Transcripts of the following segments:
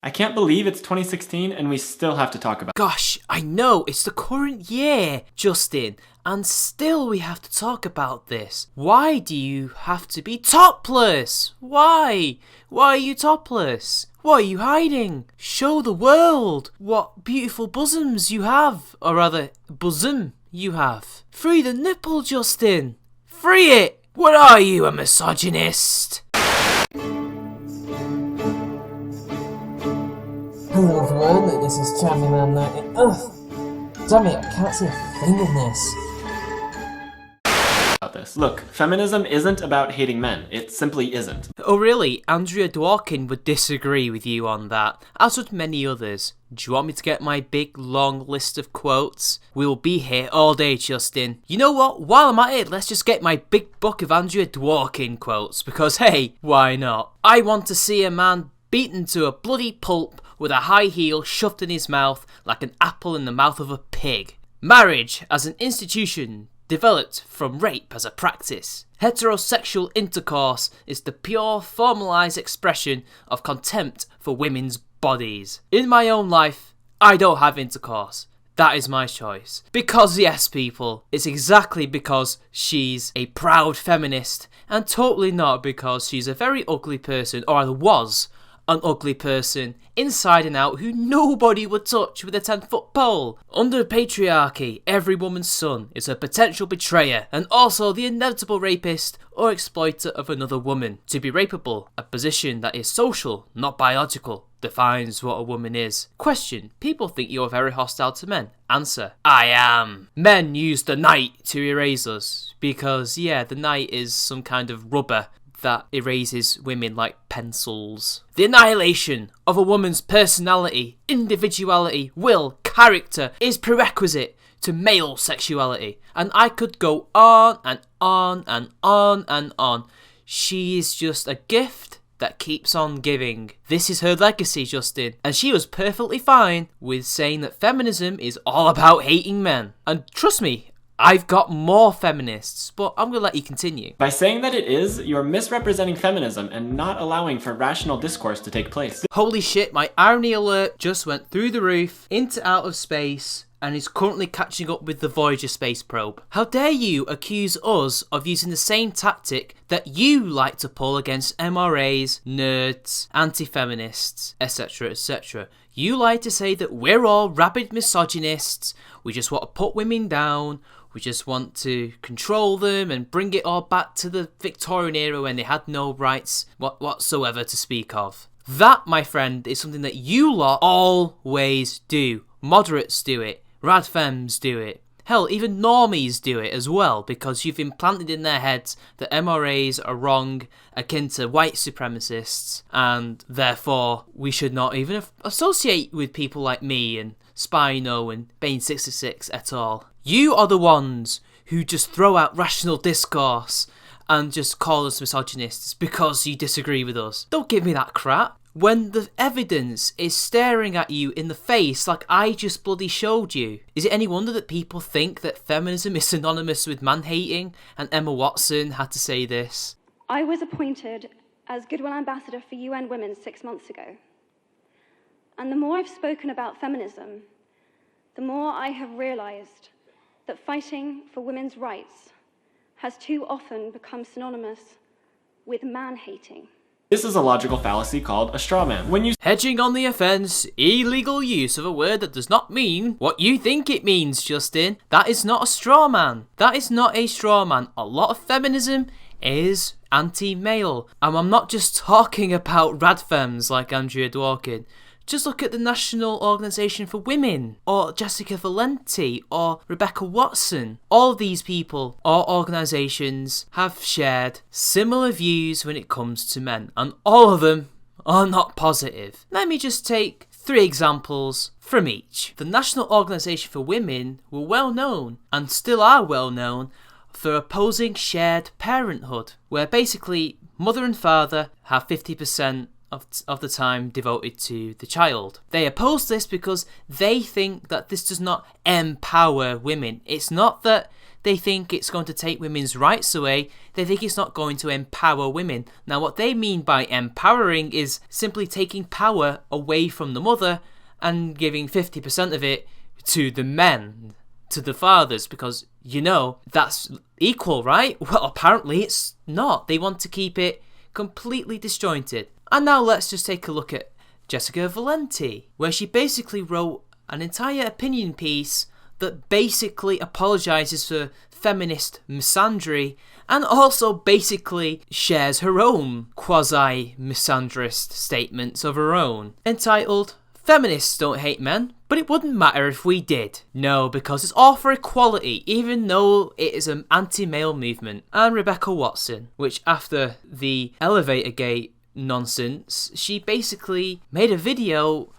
I can't believe it's 2016 and we still have to talk about it. Gosh, I know, it's the current year, Justin, and still we have to talk about this. Why do you have to be topless? Why? Why are you topless? What are you hiding? Show the world what beautiful bosoms you have, or rather, bosom you have. Free the nipple, Justin. Free it! What are you, a misogynist? Hello everyone, this is Champion damn it, I can't see a thing in this. This. Look, feminism isn't about hating men. It simply isn't. Oh really? Andrea Dworkin would disagree with you on that, as would many others. Do you want me to get my big long list of quotes? We will be here all day, Justin. You know what? While I'm at it, let's just get my big book of Andrea Dworkin quotes, because hey, why not? I want to see a man beaten to a bloody pulp with a high heel shoved in his mouth like an apple in the mouth of a pig. Marriage as an institution developed from rape as a practice. Heterosexual intercourse is the pure formalised expression of contempt for women's bodies. In my own life, I don't have intercourse. That is my choice. Because yes, people, it's exactly because she's a proud feminist and totally not because she's a very ugly person, or rather was an ugly person, inside and out, who nobody would touch with a 10-foot pole. Under patriarchy, every woman's son is a potential betrayer and also the inevitable rapist or exploiter of another woman. To be rapeable, a position that is social, not biological, defines what a woman is. Question: people think you're very hostile to men. Answer: I am. Men use the night to erase us because, yeah, the night is some kind of rubber that erases women like pencils. The annihilation of a woman's personality, individuality, will, character is prerequisite to male sexuality. And I could go on and on and on and on. She is just a gift that keeps on giving. This is her legacy, Justin. And she was perfectly fine with saying that feminism is all about hating men. And trust me, I've got more feminists, but I'm gonna let you continue. By saying that it is, you're misrepresenting feminism and not allowing for rational discourse to take place. Holy shit, my irony alert just went through the roof, into outer space, and is currently catching up with the Voyager space probe. How dare you accuse us of using the same tactic that you like to pull against MRAs, nerds, anti-feminists, etc, etc. You like to say that we're all rabid misogynists, we just want to put women down, we just want to control them and bring it all back to the Victorian era when they had no rights whatsoever to speak of. That, my friend, is something that you lot always do. Moderates do it. Radfems do it. Hell, even normies do it as well, because you've implanted in their heads that MRAs are wrong, akin to white supremacists, and therefore we should not even associate with people like me and Spino and Bane66 et al. You are the ones who just throw out rational discourse and just call us misogynists because you disagree with us. Don't give me that crap. When the evidence is staring at you in the face like I just bloody showed you. Is it any wonder that people think that feminism is synonymous with man-hating? And Emma Watson had to say this. I was appointed as Goodwill Ambassador for UN Women 6 months ago. And the more I've spoken about feminism, the more I have realised that fighting for women's rights has too often become synonymous with man-hating. This is a logical fallacy called a straw man. When you Hedging on the offence, illegal use of a word that does not mean what you think it means, Justin. That is not a straw man. That is not a straw man. A lot of feminism is anti-male. And I'm not just talking about radfems like Andrea Dworkin. Just look at the National Organisation for Women, or Jessica Valenti, or Rebecca Watson. All of these people or organisations have shared similar views when it comes to men, and all of them are not positive. Let me just take 3 examples from each. The National Organisation for Women were well known, and still are well known, for opposing shared parenthood, where basically mother and father have 50% of the time devoted to the child. They oppose this because they think that this does not empower women. It's not that They think it's going to take women's rights away. They think it's not going to empower women. Now, what they mean by empowering is simply taking power away from the mother and giving 50% of it to the men, to the fathers, because, that's equal, right? Well, apparently it's not. They want to keep it completely disjointed. And now let's just take a look at Jessica Valenti, where she basically wrote an entire opinion piece that basically apologises for feminist misandry and also basically shares her own quasi-misandrist statements of her own, entitled "Feminists Don't Hate Men, but it wouldn't matter if we did." No, because it's all for equality, even though it is an anti-male movement. And Rebecca Watson, which after the Elevator Gate nonsense, she basically made a video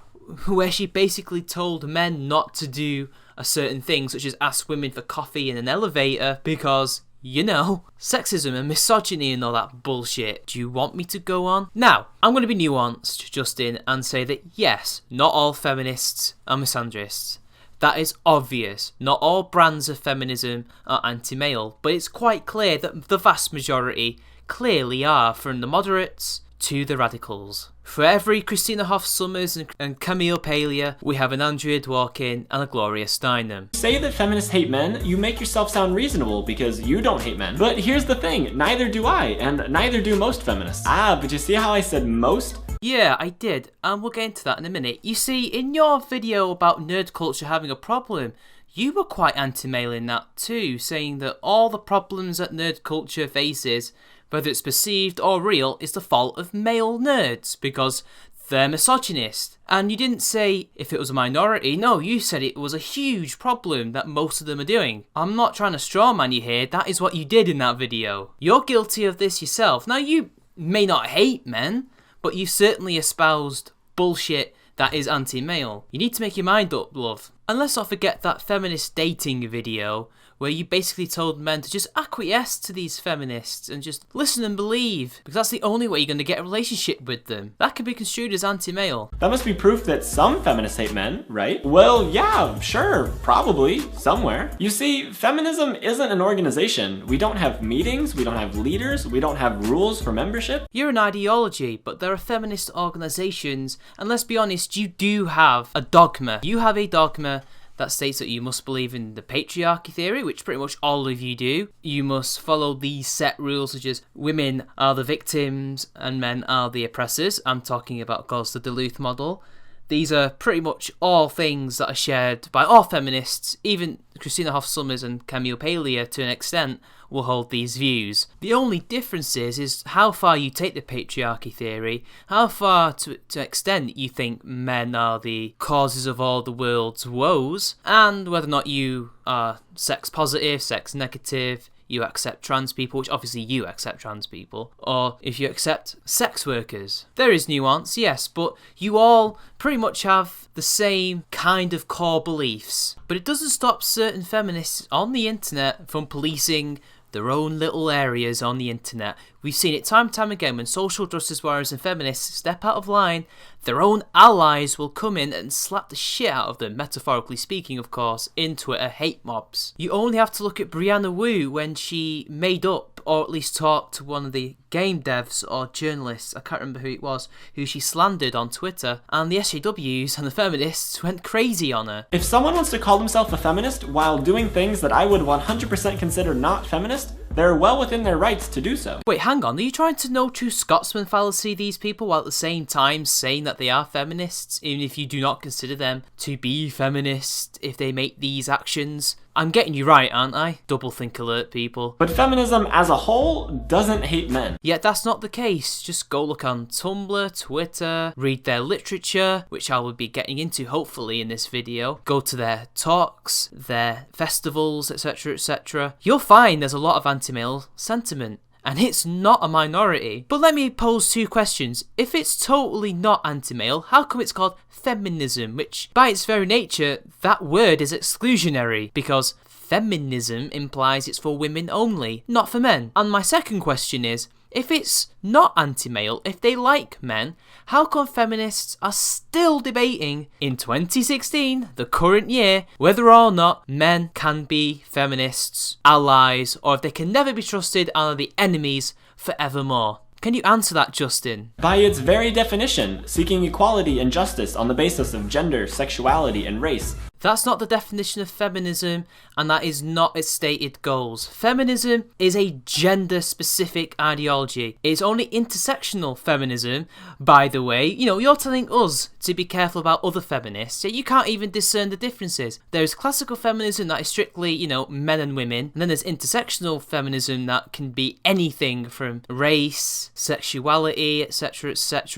where she basically told men not to do a certain thing, such as ask women for coffee in an elevator, because, sexism and misogyny and all that bullshit. Do you want me to go on? Now, I'm going to be nuanced, Justin, and say that yes, not all feminists are misandrists. That is obvious. Not all brands of feminism are anti-male, but it's quite clear that the vast majority clearly are, from the moderates to the radicals. For every Christina Hoff Sommers and Camille Paglia, we have an Andrea Dworkin and a Gloria Steinem. Say that feminists hate men, you make yourself sound reasonable because you don't hate men. But here's the thing, neither do I, and neither do most feminists. But you see how I said most? Yeah, I did, and we'll get into that in a minute. You see, in your video about nerd culture having a problem, you were quite anti-male in that too, saying that all the problems that nerd culture faces, whether it's perceived or real, is the fault of male nerds, because they're misogynist. And you didn't say if it was a minority, no, you said it was a huge problem that most of them are doing. I'm not trying to strawman you here, that is what you did in that video. You're guilty of this yourself. Now, you may not hate men, but you certainly espoused bullshit that is anti-male. You need to make your mind up, love. And let's not forget that feminist dating video where you basically told men to just acquiesce to these feminists and just listen and believe, because that's the only way you're going to get a relationship with them. That could be construed as anti-male. That must be proof that some feminists hate men, right? Well, yeah, sure, probably, somewhere. You see, feminism isn't an organization. We don't have meetings, we don't have leaders, we don't have rules for membership. You're an ideology, but there are feminist organizations, and let's be honest, you do have a dogma. You have a dogma that states that you must believe in the patriarchy theory, which pretty much all of you do. You must follow these set rules, such as women are the victims and men are the oppressors. I'm talking about, of course, the Duluth model. These are pretty much all things that are shared by all feminists. Even Christina Hoff Sommers and Camille Paglia, to an extent, will hold these views. The only difference is how far you take the patriarchy theory, how far to extent you think men are the causes of all the world's woes, and whether or not you are sex positive, sex negative, you accept trans people, which obviously you accept trans people, or if you accept sex workers. There is nuance, yes, but you all pretty much have the same kind of core beliefs. But it doesn't stop certain feminists on the internet from policing their own little areas on the internet. We've seen it time and time again. When social justice warriors and feminists step out of line, their own allies will come in and slap the shit out of them, metaphorically speaking, of course, in Twitter hate mobs. You only have to look at Brianna Wu when she made up, or at least talked to one of the game devs or journalists, I can't remember who it was, who she slandered on Twitter, and the SJWs and the feminists went crazy on her. If someone wants to call himself a feminist while doing things that I would 100% consider not feminist, they're well within their rights to do so. Wait, hang on, are you trying to no true Scotsman fallacy these people while at the same time saying that they are feminists, even if you do not consider them to be feminist if they make these actions? I'm getting you right, aren't I? Doublethink alert, people. But feminism as a whole doesn't hate men. Yet that's not the case. Just go look on Tumblr, Twitter, read their literature, which I will be getting into hopefully in this video. Go to their talks, their festivals, etc, etc. You'll find there's a lot of anti-male sentiment. And it's not a minority. But let me pose two questions. If it's totally not anti-male, how come it's called feminism? Which, by its very nature, that word is exclusionary, because feminism implies it's for women only, not for men. And my second question is, If it's not anti-male, if they like men, how come feminists are still debating in 2016, the current year, whether or not men can be feminists, allies, or if they can never be trusted and are the enemies forevermore? Can you answer that, Justin? By its very definition, seeking equality and justice on the basis of gender, sexuality, and race. That's not the definition of feminism, and that is not its stated goals. Feminism is a gender-specific ideology. It's only intersectional feminism, by the way. You know, you're telling us to be careful about other feminists, yet you can't even discern the differences. There's classical feminism that is strictly, you know, men and women, and then there's intersectional feminism that can be anything from race, sexuality, etc.,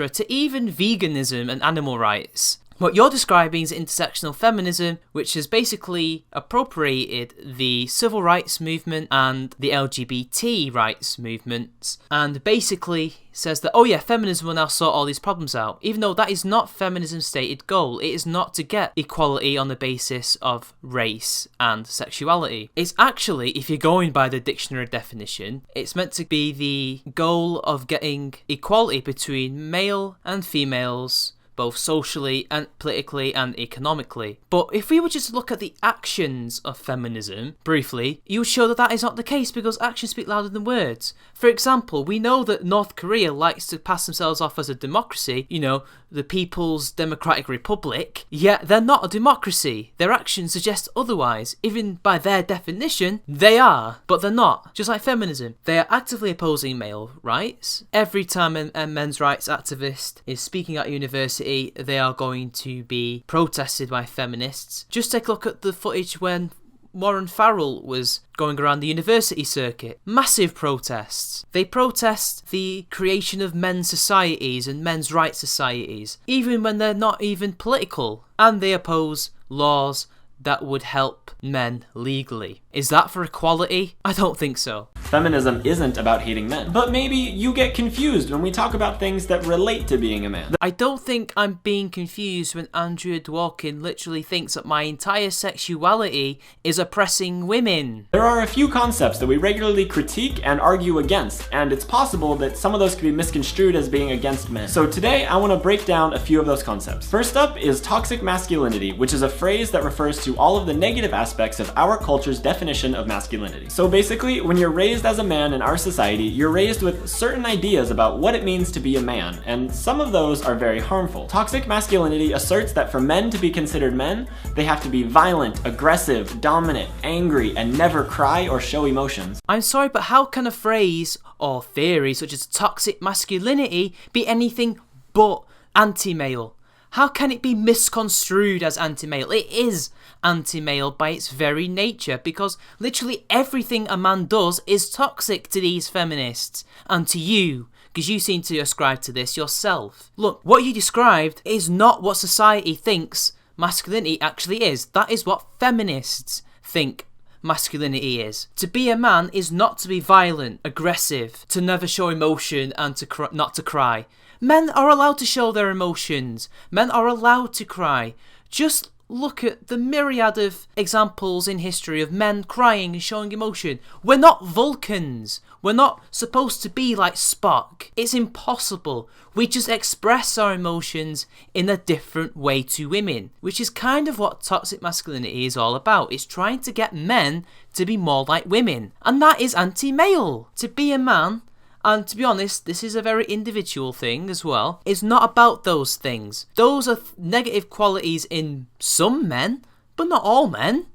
to even veganism and animal rights. What you're describing is intersectional feminism, which has basically appropriated the civil rights movement and the LGBT rights movements, and basically says that, oh yeah, feminism will now sort all these problems out, even though that is not feminism's stated goal. It is not to get equality on the basis of race and sexuality. It's actually, if you're going by the dictionary definition, it's meant to be the goal of getting equality between male and females, both socially and politically and economically. But if we were just to look at the actions of feminism briefly, you would show that that is not the case, because actions speak louder than words. For example, we know that North Korea likes to pass themselves off as a democracy, you know, the People's Democratic Republic, yet they're not a democracy. Their actions suggest otherwise. Even by their definition, they are, but they're not. Just like feminism, they are actively opposing male rights. Every time a men's rights activist is speaking at university, they are going to be protested by feminists. Just take a look at the footage when Warren Farrell was going around the university circuit. Massive protests. They protest the creation of men's societies and men's rights societies, even when they're not even political. And they oppose laws that would help men legally. Is that for equality? I don't think so. Feminism isn't about hating men. But maybe you get confused when we talk about things that relate to being a man. I don't think I'm being confused when Andrea Dworkin literally thinks that my entire sexuality is oppressing women. There are a few concepts that we regularly critique and argue against, and it's possible that some of those could be misconstrued as being against men. So today I want to break down a few of those concepts. First up is toxic masculinity, which is a phrase that refers to all of the negative aspects of our culture's definition of masculinity. So basically, when you're raised as a man in our society, you're raised with certain ideas about what it means to be a man, and some of those are very harmful. Toxic masculinity asserts that for men to be considered men, they have to be violent, aggressive, dominant, angry, and never cry or show emotions. I'm sorry, but how can a phrase or theory such as toxic masculinity be anything but anti-male? How can it be misconstrued as anti-male? It is anti-male by its very nature, because literally everything a man does is toxic to these feminists and to you, because you seem to ascribe to this yourself. Look, what you described is not what society thinks masculinity actually is. That is what feminists think masculinity is. To be a man is not to be violent, aggressive, to never show emotion, and to not to cry. Men are allowed to show their emotions. Men are allowed to cry. Just look at the myriad of examples in history of men crying and showing emotion. We're not Vulcans. We're not supposed to be like Spock. It's impossible. We just express our emotions in a different way to women, which is kind of what toxic masculinity is all about. It's trying to get men to be more like women. And that is anti-male. To be a man, and to be honest, this is a very individual thing as well, it's not about those things. Those are negative qualities in some men, but not all men.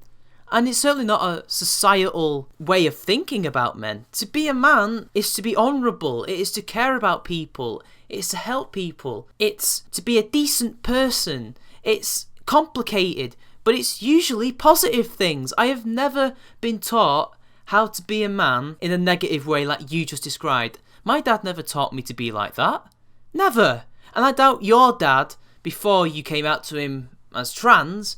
And it's certainly not a societal way of thinking about men. To be a man is to be honourable, it is to care about people, it's to help people, it's to be a decent person. It's complicated, but it's usually positive things. I have never been taught how to be a man in a negative way like you just described. My dad never taught me to be like that. Never. And I doubt your dad, before you came out to him as trans,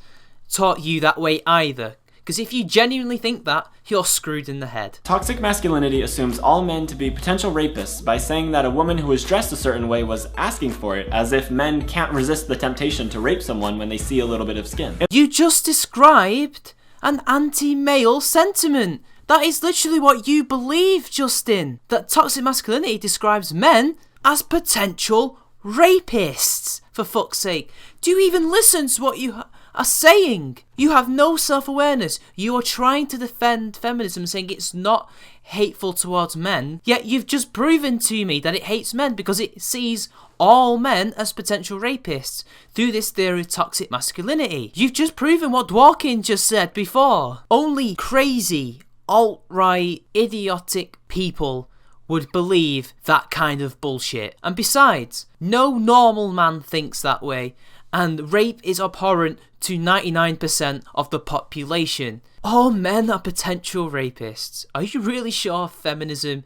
taught you that way either. Because if you genuinely think that, you're screwed in the head. Toxic masculinity assumes all men to be potential rapists by saying that a woman who was dressed a certain way was asking for it, as if men can't resist the temptation to rape someone when they see a little bit of skin. You just described an anti-male sentiment That is literally what you believe, Justin. That toxic masculinity describes men as potential rapists, for fuck's sake. Do you even listen to what you are saying? You have no self-awareness. You are trying to defend feminism, saying it's not hateful towards men, yet you've just proven to me that it hates men because it sees all men as potential rapists through this theory of toxic masculinity. You've just proven what Dworkin just said before. Only crazy, alt-right, idiotic people would believe that kind of bullshit. And besides, no normal man thinks that way, and rape is abhorrent to 99% of the population. All men are potential rapists. Are you really sure feminism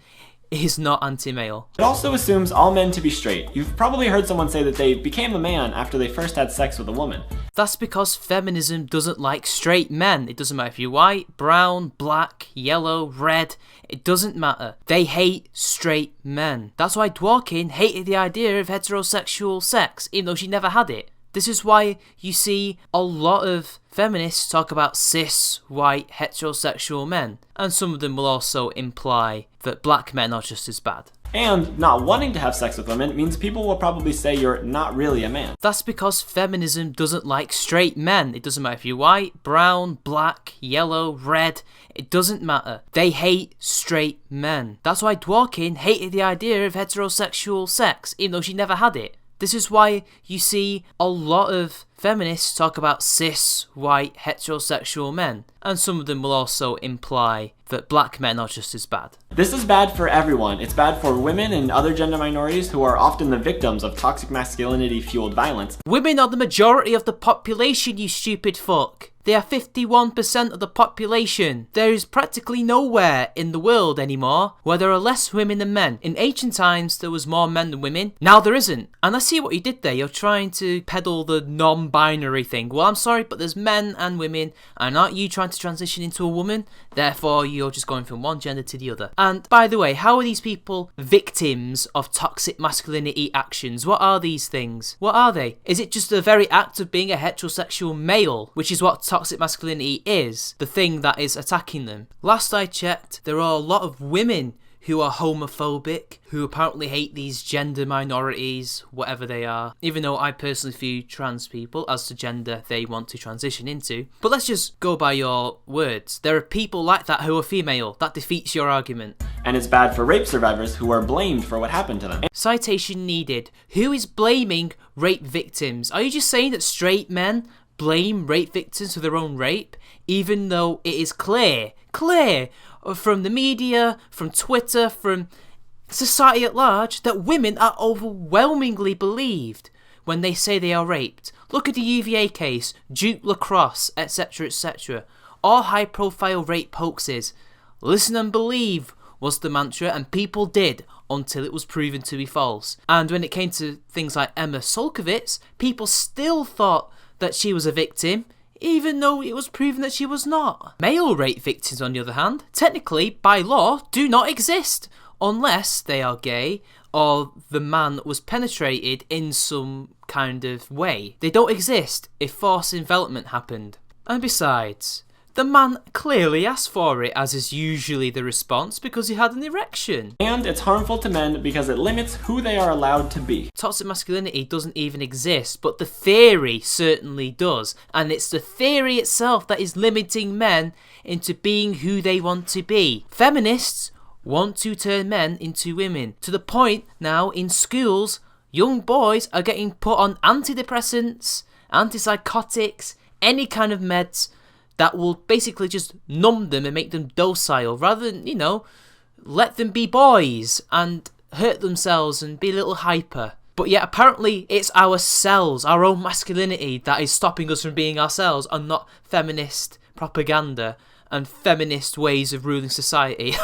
is not anti-male? It also assumes all men to be straight. You've probably heard someone say that they became a man after they first had sex with a woman. That's because feminism doesn't like straight men. It doesn't matter if you're white, brown, black, yellow, red. It doesn't matter. They hate straight men. That's why Dworkin hated the idea of heterosexual sex, even though she never had it. This is why you see a lot of feminists talk about cis, white, heterosexual men. And some of them will also imply that black men are just as bad. And not wanting to have sex with women means people will probably say you're not really a man. That's because feminism doesn't like straight men. It doesn't matter if you're white, brown, black, yellow, red. It doesn't matter. They hate straight men. That's why Dworkin hated the idea of heterosexual sex, even though she never had it. This is why you see a lot of feminists talk about cis, white, heterosexual men. And some of them will also imply that black men are just as bad. This is bad for everyone. It's bad for women and other gender minorities who are often the victims of toxic masculinity-fueled violence. Women are the majority of the population, you stupid fuck. They are 51% of the population. There is practically nowhere in the world anymore where there are less women than men. In ancient times, there was more men than women. Now there isn't. And I see what you did there. You're trying to peddle the non-binary thing. Well, I'm sorry, but there's men and women. And aren't you trying to transition into a woman? Therefore, you're just going from one gender to the other. And by the way, how are these people victims of toxic masculinity actions? What are these things? What are they? Is it just the very act of being a heterosexual male, which is what toxic masculinity is, the thing that is attacking them? Last I checked, there are a lot of women who are homophobic, who apparently hate these gender minorities, whatever they are, even though I personally view trans people as the gender they want to transition into. But let's just go by your words. There are people like that who are female. That defeats your argument. And it's bad for rape survivors who are blamed for what happened to them. Citation needed. Who is blaming rape victims? Are you just saying that straight men blame rape victims for their own rape, even though it is clear from the media, from Twitter, from society at large, that women are overwhelmingly believed when they say they are raped? Look at the UVA case, Duke Lacrosse, etc, etc. All high-profile rape hoaxes. Listen and believe was the mantra, and people did until it was proven to be false. And when it came to things like Emma Solkovitz, people still thought that she was a victim, even though it was proven that she was not. Male rape victims, on the other hand, technically, by law, do not exist, unless they are gay or the man was penetrated in some kind of way. They don't exist if forced envelopment happened. And besides, the man clearly asked for it, as is usually the response, because he had an erection. And it's harmful to men because it limits who they are allowed to be. Toxic masculinity doesn't even exist, but the theory certainly does. And it's the theory itself that is limiting men into being who they want to be. Feminists want to turn men into women, to the point now in schools, young boys are getting put on antidepressants, antipsychotics, any kind of meds that will basically just numb them and make them docile, rather than, let them be boys and hurt themselves and be a little hyper. But yet apparently it's ourselves, our own masculinity, that is stopping us from being ourselves, and not feminist propaganda and feminist ways of ruling society.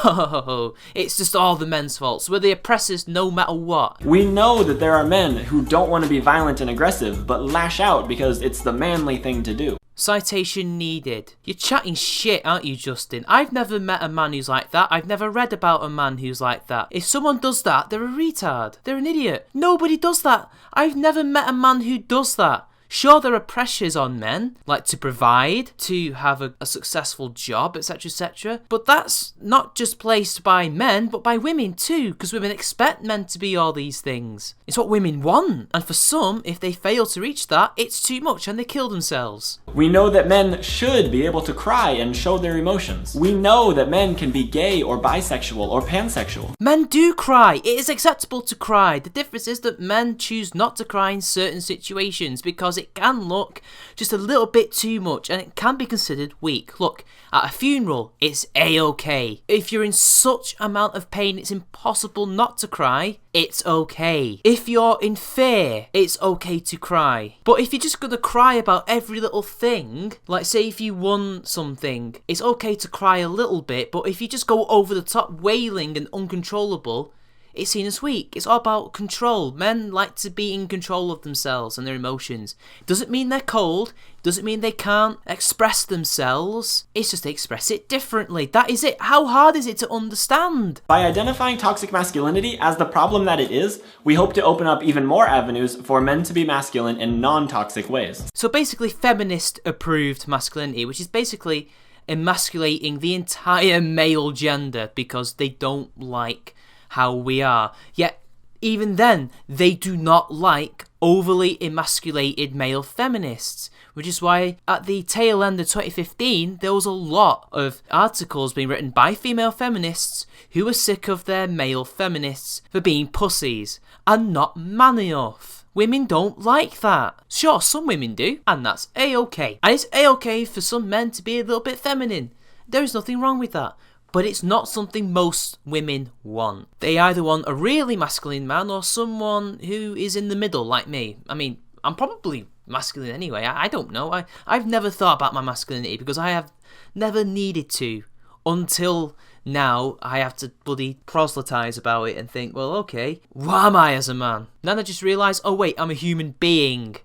It's just all the men's faults. We're the oppressors no matter what. We know that there are men who don't want to be violent and aggressive, but lash out because it's the manly thing to do. Citation needed. You're chatting shit, aren't you, Justin? I've never met a man who's like that. I've never read about a man who's like that. If someone does that, they're a retard. They're an idiot. Nobody does that. I've never met a man who does that. Sure, there are pressures on men, like to provide, to have a successful job, etc, etc, but that's not just placed by men, but by women too, because women expect men to be all these things. It's what women want, and for some, if they fail to reach that, it's too much and they kill themselves. We know that men should be able to cry and show their emotions. We know that men can be gay or bisexual or pansexual. Men do cry. It is acceptable to cry. The difference is that men choose not to cry in certain situations because it can look just a little bit too much and it can be considered weak. Look, at a funeral, it's a-okay. If you're in such amount of pain it's impossible not to cry, it's okay. If you're in fear, it's okay to cry. But if you're just gonna cry about every little thing, like say if you won something, it's okay to cry a little bit, but if you just go over the top wailing and uncontrollable, it's seen as weak. It's all about control. Men like to be in control of themselves and their emotions. Doesn't mean they're cold. Doesn't mean they can't express themselves. It's just they express it differently. That is it. How hard is it to understand? By identifying toxic masculinity as the problem that it is, we hope to open up even more avenues for men to be masculine in non-toxic ways. So basically feminist approved masculinity, which is basically emasculating the entire male gender because they don't like how we are. Yet, even then, they do not like overly emasculated male feminists, which is why at the tail end of 2015, there was a lot of articles being written by female feminists who were sick of their male feminists for being pussies and not man enough. Women don't like that. Sure, some women do, and that's a-okay. And it's a-okay for some men to be a little bit feminine. There is nothing wrong with that. But it's not something most women want. They either want a really masculine man or someone who is in the middle, like me. I mean, I'm probably masculine anyway. I don't know. I've never thought about my masculinity because I have never needed to. Until now, I have to bloody proselytise about it and think, well, okay, what am I as a man? Then I just realise, oh wait, I'm a human being.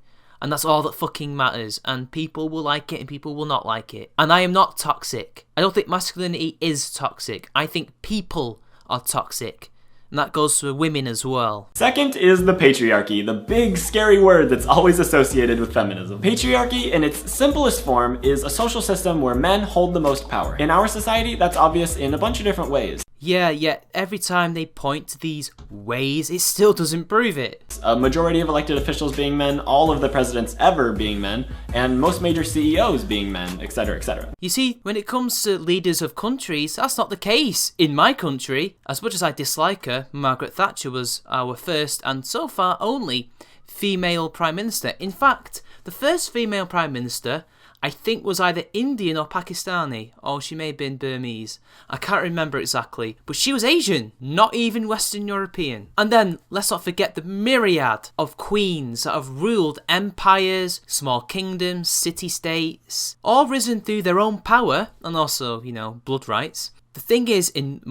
And that's all that fucking matters, and people will like it and people will not like it. And I am not toxic. I don't think masculinity is toxic. I think people are toxic. And that goes for women as well. Second is the patriarchy, the big scary word that's always associated with feminism. Patriarchy, in its simplest form, is a social system where men hold the most power. In our society, that's obvious in a bunch of different ways. Yeah, yet every time they point to these ways, it still doesn't prove it. A majority of elected officials being men, all of the presidents ever being men, and most major CEOs being men, etc, etc. You see, when it comes to leaders of countries, that's not the case. In my country, as much as I dislike her, Margaret Thatcher was our first, and so far only, female Prime Minister. In fact, the first female Prime Minister I think was either Indian or Pakistani, or she may have been Burmese. I can't remember exactly, but she was Asian, not even Western European. And then, let's not forget the myriad of queens that have ruled empires, small kingdoms, city-states, all risen through their own power, and also, blood rights. The thing is, in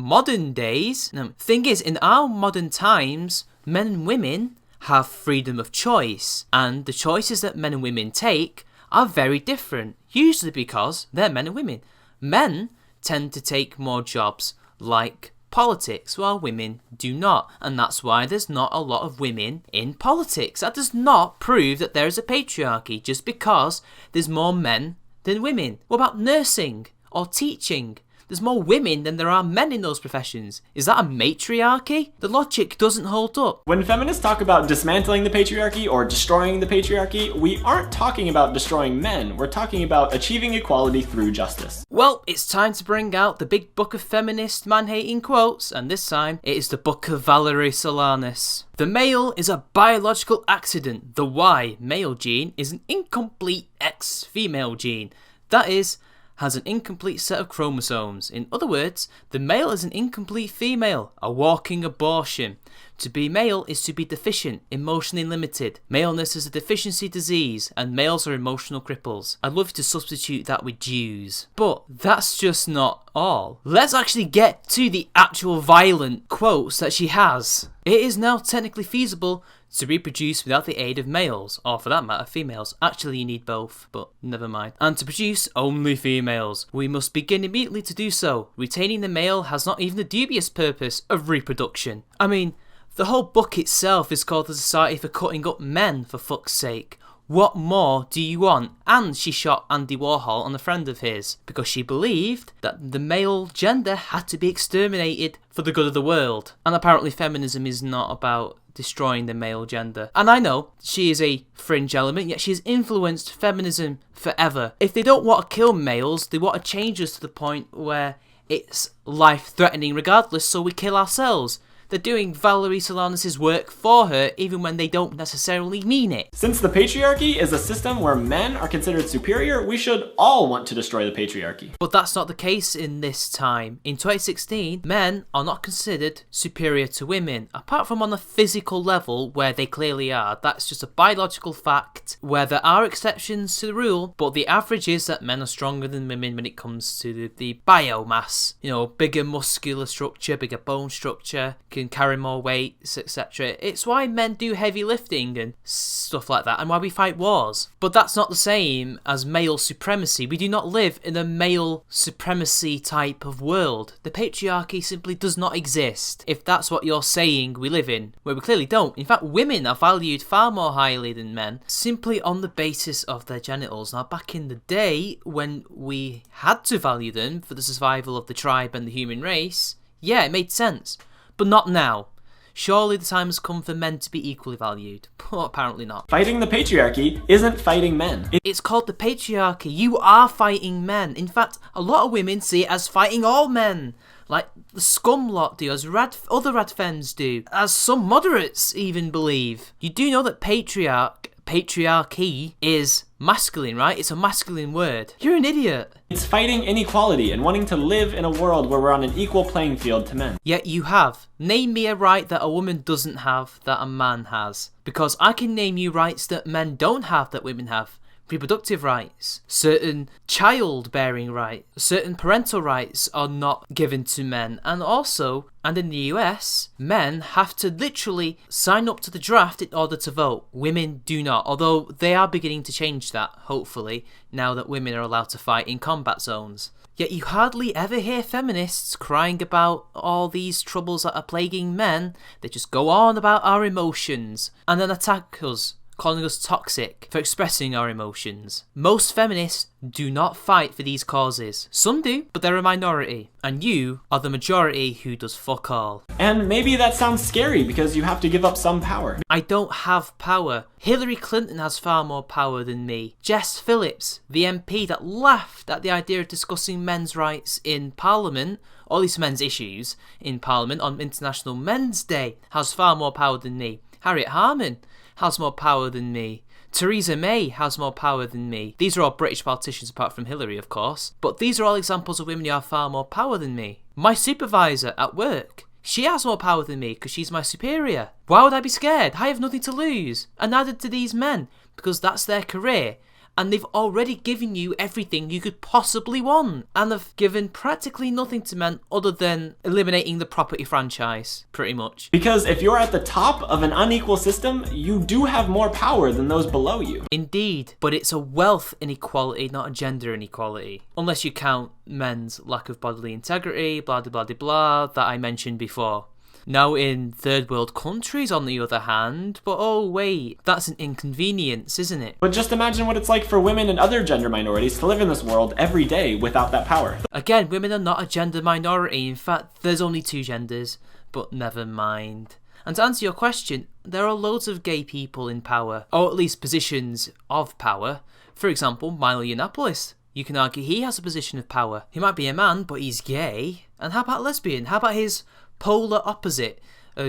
our modern times, men and women have freedom of choice, and the choices that men and women take are very different, usually because they're men and women. Men tend to take more jobs like politics, while women do not, and that's why there's not a lot of women in politics. That does not prove that there is a patriarchy just because there's more men than women. What about nursing or teaching? There's more women than there are men in those professions. Is that a matriarchy? The logic doesn't hold up. When feminists talk about dismantling the patriarchy or destroying the patriarchy, we aren't talking about destroying men. We're talking about achieving equality through justice. Well, it's time to bring out the big book of feminist man-hating quotes, and this time it is the book of Valerie Solanas. The male is a biological accident. The Y male gene is an incomplete X female gene. That is, has an incomplete set of chromosomes. In other words, the male is an incomplete female, a walking abortion. To be male is to be deficient, emotionally limited. Maleness is a deficiency disease, and males are emotional cripples. I'd love to substitute that with Jews. But that's just not all. Let's actually get to the actual violent quotes that she has. It is now technically feasible to reproduce without the aid of males, or for that matter, females. Actually, you need both, but never mind. And to produce only females. We must begin immediately to do so. Retaining the male has not even the dubious purpose of reproduction. I mean, the whole book itself is called The Society for Cutting Up Men, for fuck's sake. What more do you want? And she shot Andy Warhol and a friend of his because she believed that the male gender had to be exterminated for the good of the world. And apparently feminism is not about destroying the male gender. And I know she is a fringe element, yet she's influenced feminism forever. If they don't want to kill males, they want to change us to the point where it's life-threatening regardless, so we kill ourselves. They're doing Valerie Solanas' work for her even when they don't necessarily mean it. Since the patriarchy is a system where men are considered superior, we should all want to destroy the patriarchy. But that's not the case in this time. In 2016, men are not considered superior to women, apart from on a physical level where they clearly are. That's just a biological fact where there are exceptions to the rule, but the average is that men are stronger than women when it comes to the biomass. You know, bigger muscular structure, bigger bone structure, can carry more weights, etc. It's why men do heavy lifting and stuff like that, and why we fight wars. But that's not the same as male supremacy. We do not live in a male supremacy type of world. The patriarchy simply does not exist, if that's what you're saying we live in, where we clearly don't. In fact, women are valued far more highly than men, simply on the basis of their genitals. Now, back in the day, when we had to value them for the survival of the tribe and the human race, yeah, it made sense. But not now. Surely the time has come for men to be equally valued, but apparently not. Fighting the patriarchy isn't fighting men. It's called the patriarchy. You are fighting men. In fact, a lot of women see it as fighting all men. Like the scum lot do, as other rad femmes do, as some moderates even believe. You do know that patriarchy is masculine, right? It's a masculine word. You're an idiot. It's fighting inequality and wanting to live in a world where we're on an equal playing field to men. Yet you have. Name me a right that a woman doesn't have that a man has. Because I can name you rights that men don't have that women have. Reproductive rights, certain childbearing rights, certain parental rights are not given to men. And also, and in the US, men have to literally sign up to the draft in order to vote. Women do not, although they are beginning to change that, hopefully, now that women are allowed to fight in combat zones. Yet you hardly ever hear feminists crying about all these troubles that are plaguing men. They just go on about our emotions and then attack us, calling us toxic for expressing our emotions. Most feminists do not fight for these causes. Some do, but they're a minority. And you are the majority who does fuck all. And maybe that sounds scary because you have to give up some power. I don't have power. Hillary Clinton has far more power than me. Jess Phillips, the MP that laughed at the idea of discussing men's rights in Parliament, or at least men's issues in Parliament on International Men's Day, has far more power than me. Harriet Harman has more power than me. Theresa May has more power than me. These are all British politicians apart from Hillary, of course. But these are all examples of women who have far more power than me. My supervisor at work, she has more power than me because she's my superior. Why would I be scared? I have nothing to lose. And neither do these men, because that's their career. And they've already given you everything you could possibly want. And they've given practically nothing to men other than eliminating the property franchise, pretty much. Because if you're at the top of an unequal system, you do have more power than those below you. Indeed, but it's a wealth inequality, not a gender inequality. Unless you count men's lack of bodily integrity, blah blah blah blah, that I mentioned before. Now in third world countries, on the other hand, but oh wait, that's an inconvenience, isn't it? But just imagine what it's like for women and other gender minorities to live in this world every day without that power. Again, women are not a gender minority. In fact, there's only two genders, but never mind. And to answer your question, there are loads of gay people in power, or at least positions of power. For example, Milo Yiannopoulos. You can argue he has a position of power. He might be a man, but he's gay. And how about lesbian? How about his polar opposite,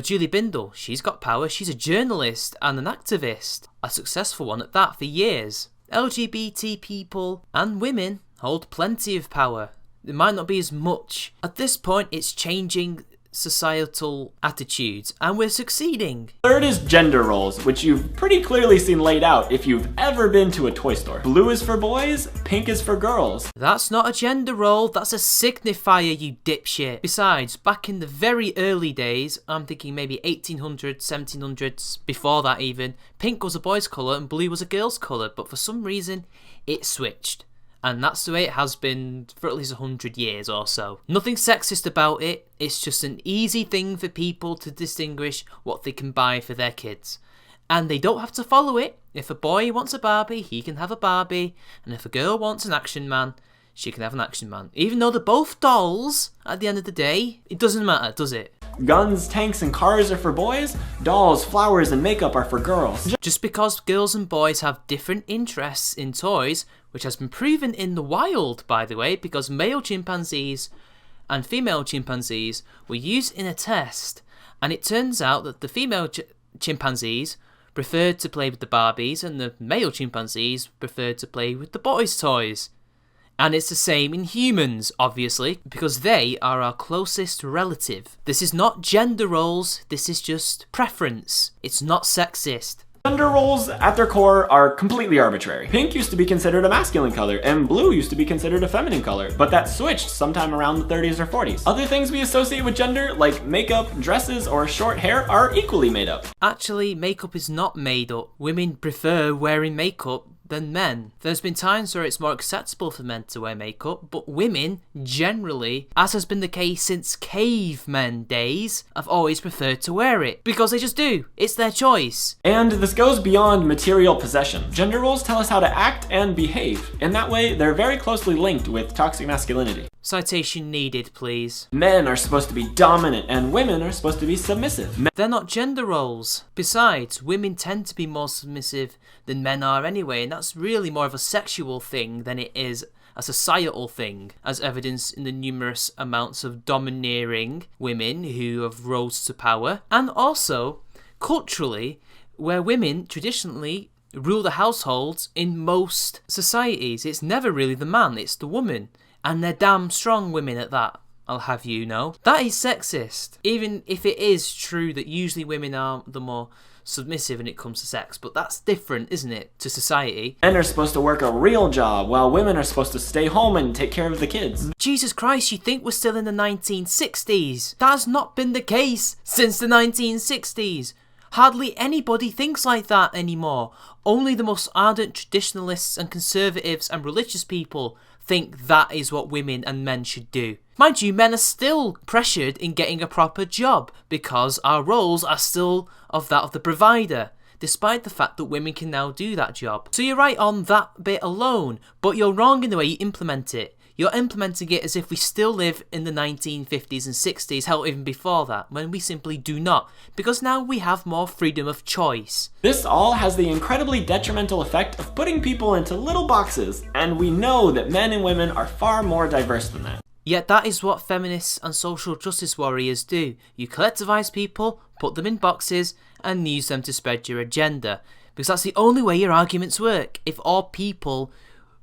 Julie Bindel? She's got power. She's a journalist and an activist, a successful one at that, for years. LGBT people and women hold plenty of power. It might not be as much. At this point, it's changing societal attitudes, and we're succeeding. Third is gender roles, which you've pretty clearly seen laid out if you've ever been to a toy store. Blue is for boys, pink is for girls. That's not a gender role, that's a signifier, you dipshit. Besides, back in the very early days, I'm thinking maybe 1800s, 1700s, before that even, pink was a boy's colour and blue was a girl's colour, but for some reason, it switched. And that's the way it has been for at least 100 years or so. Nothing sexist about it, it's just an easy thing for people to distinguish what they can buy for their kids. and they don't have to follow it. If a boy wants a Barbie, he can have a Barbie, and if a girl wants an action man, she can have an action man. Even though they're both dolls, at the end of the day, it doesn't matter, does it? Guns, tanks, and cars are for boys. Dolls, flowers, and makeup are for girls. Just because girls and boys have different interests in toys, which has been proven in the wild, by the way, because male chimpanzees and female chimpanzees were used in a test, and it turns out that the female chimpanzees preferred to play with the Barbies and the male chimpanzees preferred to play with the boys' toys. And it's the same in humans, obviously, because they are our closest relative. This is not gender roles, this is just preference. It's not sexist. Gender roles, at their core, are completely arbitrary. Pink used to be considered a masculine color, and blue used to be considered a feminine color, but that switched sometime around the 30s or 40s. Other things we associate with gender, like makeup, dresses, or short hair, are equally made up. Actually, makeup is not made up. Women prefer wearing makeup than men. There's been times where it's more acceptable for men to wear makeup, but women, generally, as has been the case since cavemen days, have always preferred to wear it. Because they just do. It's their choice. And this goes beyond material possession. Gender roles tell us how to act and behave. In that way, they're very closely linked with toxic masculinity. Citation needed, please. Men are supposed to be dominant, and women are supposed to be submissive. They're not gender roles. Besides, women tend to be more submissive than men are anyway, and that's really more of a sexual thing than it is a societal thing, as evidenced in the numerous amounts of domineering women who have rose to power, and also, culturally, where women traditionally rule the households in most societies. It's never really the man, it's the woman. And they're damn strong women at that, I'll have you know. That is sexist, even if it is true that usually women are the more submissive when it comes to sex, but that's different, isn't it, to society? Men are supposed to work a real job, while women are supposed to stay home and take care of the kids. Jesus Christ, you think we're still in the 1960s? That has not been the case since the 1960s. Hardly anybody thinks like that anymore. Only the most ardent traditionalists and conservatives and religious people think that is what women and men should do. Mind you, men are still pressured in getting a proper job because our roles are still of that of the provider, despite the fact that women can now do that job. So you're right on that bit alone, but you're wrong in the way you implement it. You're implementing it as if we still live in the 1950s and 60s, hell, even before that, when we simply do not, because now we have more freedom of choice. This all has the incredibly detrimental effect of putting people into little boxes, and we know that men and women are far more diverse than that. Yet that is what feminists and social justice warriors do. You collectivise people, put them in boxes, and use them to spread your agenda, because that's the only way your arguments work. If all people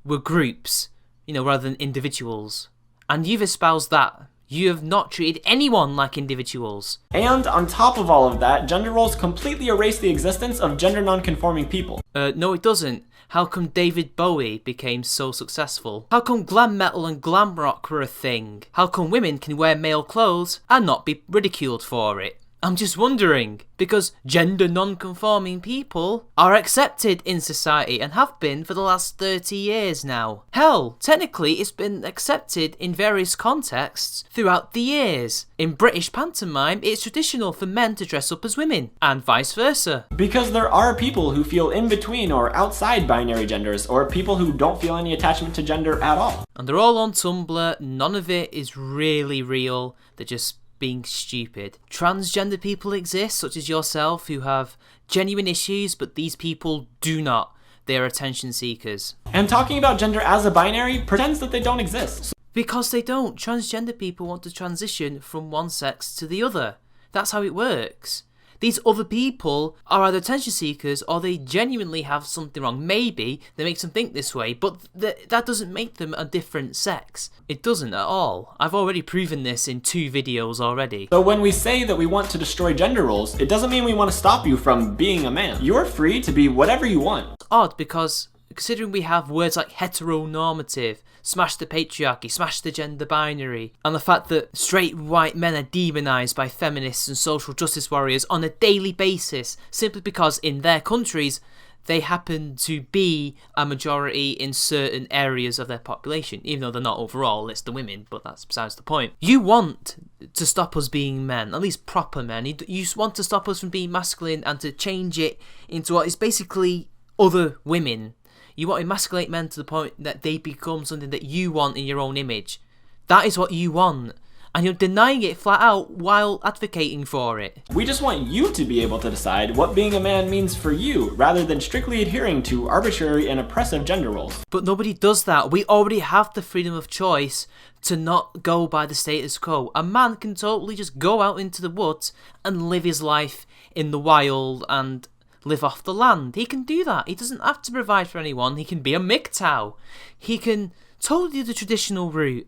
were groups, rather than individuals. And you've espoused that. You have not treated anyone like individuals. And on top of all of that, gender roles completely erase the existence of gender non-conforming people. No, it doesn't. How come David Bowie became so successful? How come glam metal and glam rock were a thing? How come women can wear male clothes and not be ridiculed for it? I'm just wondering, because gender non-conforming people are accepted in society and have been for the last 30 years now. Hell, technically it's been accepted in various contexts throughout the years. In British pantomime, it's traditional for men to dress up as women, and vice versa. Because there are people who feel in between or outside binary genders, or people who don't feel any attachment to gender at all. And they're all on Tumblr, none of it is really real, they're just being stupid. Transgender people exist, such as yourself, who have genuine issues, but these people do not. They are attention seekers. And talking about gender as a binary pretends that they don't exist. Because they don't. Transgender people want to transition from one sex to the other. That's how it works. These other people are either attention seekers or they genuinely have something wrong. Maybe they make them think this way, but that doesn't make them a different sex. It doesn't at all. I've already proven this in 2 videos already. So when we say that we want to destroy gender roles, it doesn't mean we want to stop you from being a man. You're free to be whatever you want. It's odd because considering we have words like heteronormative, smash the patriarchy, smash the gender binary, and the fact that straight white men are demonised by feminists and social justice warriors on a daily basis simply because in their countries they happen to be a majority in certain areas of their population, even though they're not overall, it's the women, but that's besides the point. You want to stop us being men, at least proper men. You want to stop us from being masculine and to change it into what is basically other women. You want to emasculate men to the point that they become something that you want in your own image. That is what you want. And you're denying it flat out while advocating for it. We just want you to be able to decide what being a man means for you, rather than strictly adhering to arbitrary and oppressive gender roles. But nobody does that. We already have the freedom of choice to not go by the status quo. A man can totally just go out into the woods and live his life in the wild and live off the land. He can do that. He doesn't have to provide for anyone. He can be a MGTOW. He can totally do the traditional route,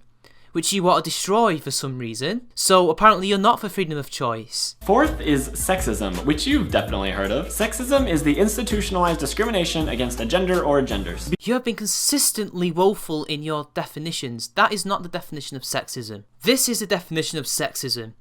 which you want to destroy for some reason. So apparently you're not for freedom of choice. Fourth is sexism, which you've definitely heard of. Sexism is the institutionalized discrimination against a gender or genders. You have been consistently woeful in your definitions. That is not the definition of sexism. This is the definition of sexism